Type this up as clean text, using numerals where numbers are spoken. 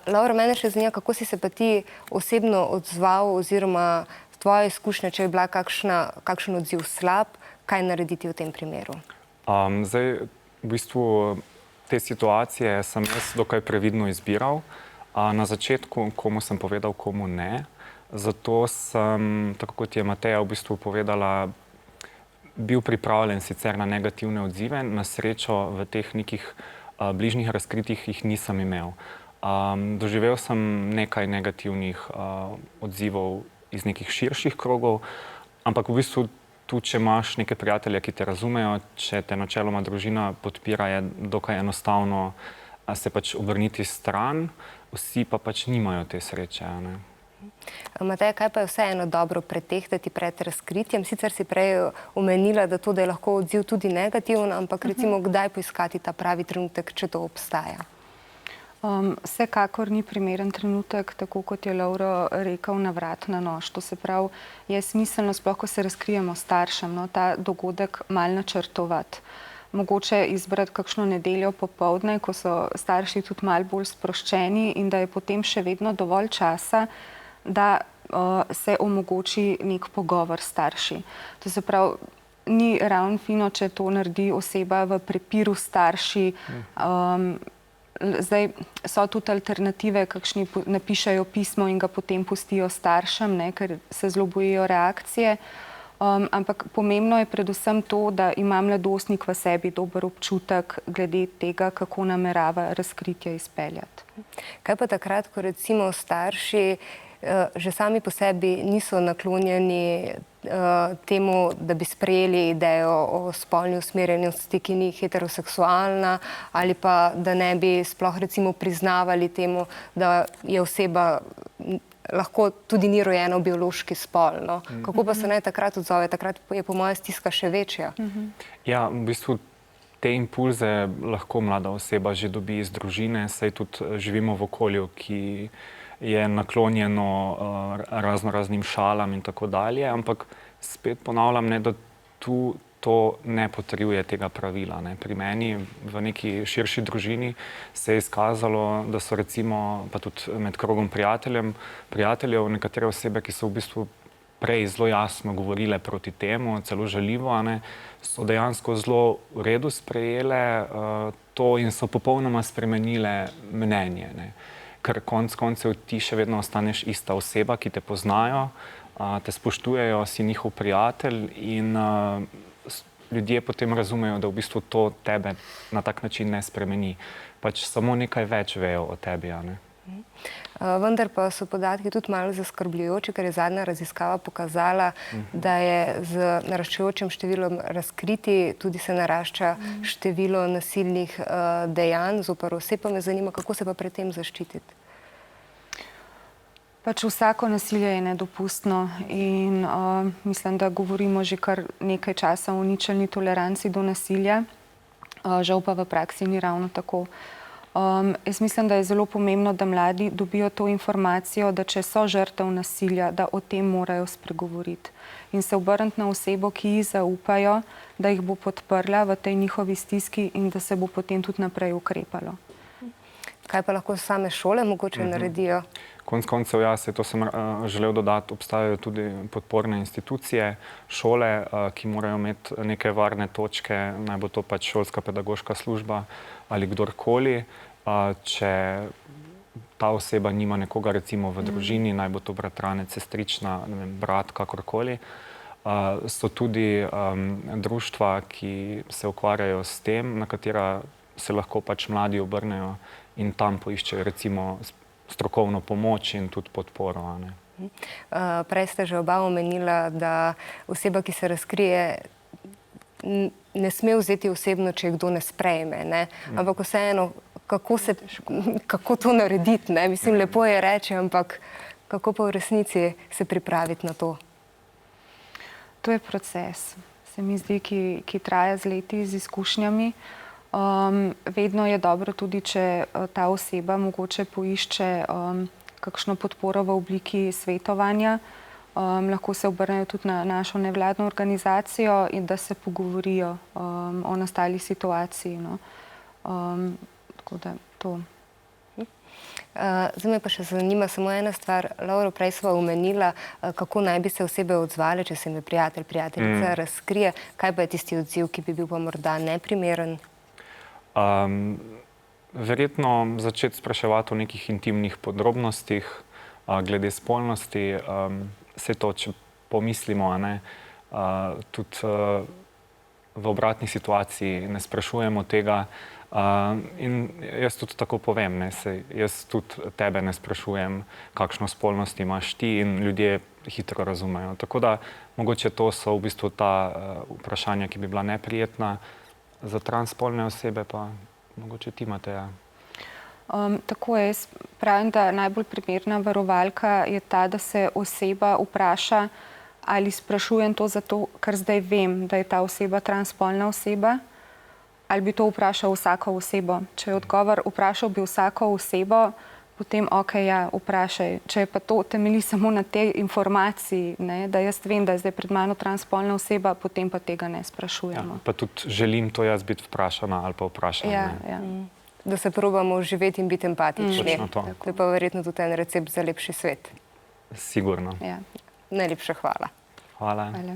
Laura, mene še zanima, kako si se pa ti osebno odzval oziroma tvoja izkušnja, če je bila kakšen odziv slab, kaj narediti v tem primeru? Zdaj, v bistvu, te situacije sem jaz dokaj previdno izbiral. Na začetku, komu sem povedal, komu ne. Zato sem, tako kot je Mateja v bistvu povedala, bil pripravljen sicer na negativne odzive. Na srečo v teh nekih bližnjih razkritjih jih nisem imel. Doživel sem nekaj negativnih odzivov iz nekih širših krogov, ampak v bistvu tudi, če imaš neke prijatelje, ki te razumejo, če te načeloma družina podpira, je dokaj enostavno se pač obrniti stran, vsi pa pač nimajo te sreče, ne. Mateja, kaj pa je vseeno dobro pretehtati pred razkritjem? Sicer si prej omenila, da je lahko odziv tudi negativen, ampak recimo kdaj poiskati ta pravi trenutek, če to obstaja? Vsekakor ni primeren trenutek, tako kot je Lovro rekel, na vrat na nož. To se pravi, je smiselno, sploh ko se razkrijemo staršem, ta dogodek malo načrtovati. Mogoče izbrati kakšno nedeljo popoldne, ko so starši tudi malo bolj sproščeni in da je potem še vedno dovolj časa, da se omogoči nek pogovor s starši. To se pravi, ni ravno fino, če to naredi oseba v prepiru s starši. Zdaj so tudi alternative, kakšni napišejo pismo in ga potem pustijo staršem, ker se zelo bojijo reakcije. Ampak pomembno je predvsem to, da ima mladostnik v sebi dober občutek glede tega, kako namerava razkritje izpeljati. Kaj pa takrat, ko recimo starši že sami po sebi niso naklonjeni temu, da bi sprejeli idejo o spolni usmerjenosti, ki ni heteroseksualna, ali pa da ne bi sploh recimo priznavali temu, da je oseba lahko tudi ni rojena v biološki spol, no. Kako pa se naj takrat odzove? Takrat je po moje stiska še večja. Ja, v bistvu te impulze lahko mlada oseba že dobi iz družine, saj tudi živimo v okolju, ki je naklonjeno raznoraznim šalam in tako dalje, ampak spet ponavljam, da tu to ne potrjuje tega pravila, ne. Pri meni v neki širši družini se je izkazalo, da so recimo, pa tudi med krogom prijateljev, nekatere osebe, ki so v bistvu prej zelo jasno govorile proti temu, celo žaljivo, so dejansko zelo v redu sprejele to in so popolnoma spremenile mnenje, ne. Ker konec koncev ti še vedno ostaneš ista oseba, ki te poznajo, te spoštujejo, si njihov prijatelj in ljudje potem razumejo, da v bistvu to tebe na tak način ne spremeni. Pač samo nekaj več vejo o tebi, ne. Vendar pa so podatki tudi malo zaskrbljujoči, ker je zadnja raziskava pokazala, da je z naraščajočim številom razkritij tudi se narašča število nasilnih dejanj zoper oseb. Pa me zanima, kako se pa pred tem zaščititi? Pač vsako nasilje je nedopustno in mislim, da govorimo že kar nekaj časa o ničelni toleranci do nasilja. Žal pa v praksi ni ravno tako. Jaz mislim, da je zelo pomembno, da mladi dobijo to informacijo, da če so žrtev nasilja, da o tem morajo spregovoriti. In se obrniti na osebo, ki ji zaupajo, da jih bo podprla v tej njihovi stiski in da se bo potem tudi naprej ukrepalo. Kaj pa lahko same šole mogoče naredijo? Konec koncev, ja, to sem želel dodati, obstajajo tudi podporne institucije, šole, ki morajo imeti neke varne točke, naj bo to pač šolska pedagoška služba ali kdorkoli. Če ta oseba nima nekoga recimo v družini, naj bo to bratranec, sestrična, ne vem, brat, kakorkoli. So tudi društva, ki se ukvarjajo s tem, na katera se lahko pač mladi obrnejo in tam poiščejo recimo strokovno pomoč in tudi podporo, ne. Prej ste že oba omenila, da oseba, ki se razkrije, ne sme vzeti osebno, če kdo ne sprejme, ne. Ampak vseeno, kako to narediti, ne? Mislim, lepo je reči, ampak kako pa v resnici se pripraviti na to? To je proces, se mi zdi, ki traja z leti, z izkušnjami. Vedno je dobro tudi, če ta oseba mogoče poišče kakšno podporo v obliki svetovanja. Lahko se obrnejo tudi na našo nevladno organizacijo in da se pogovorijo o nastali situaciji, no. Tako da to. Zdaj me pa še zanima samo ena stvar. Laura, prej sva omenila, kako naj bi se osebe odzvale, če se jim prijateljica razkrije. Kaj pa je tisti odziv, ki bi bil pa morda neprimeren? Verjetno začeti spraševati o nekih intimnih podrobnostih, glede spolnosti, vse to, če pomislimo, tudi v obratni situaciji ne sprašujemo tega. In jaz tudi tako povem, jaz tudi tebe ne sprašujem, kakšno spolnost imaš ti, in ljudje hitro razumejo. Tako da mogoče to so v bistvu ta vprašanja, ki bi bila neprijetna za transspolne osebe, pa mogoče ti, Mateja. Tako je, jaz pravim, da najbolj primerna varovalka je ta, da se oseba vpraša, ali sprašujem to zato, ker zdaj vem, da je ta oseba transspolna oseba, ali bi to vprašal vsako osebo. Če je odgovor, vprašal bi vsako osebo, potem ok, ja, vprašaj. Če je pa to temelji samo na tej informaciji, da jaz vem, da je zdaj pred mano transspolna oseba, potem pa tega ne sprašujemo. Ja, pa tudi želim to jaz biti vprašana ali pa vprašan. Ja. Da se probamo živeti in biti empatični. Točno to. To je pa verjetno tudi en recept za lepši svet. Sigurno. Ja. Najlepša hvala. Hvala. Hvala.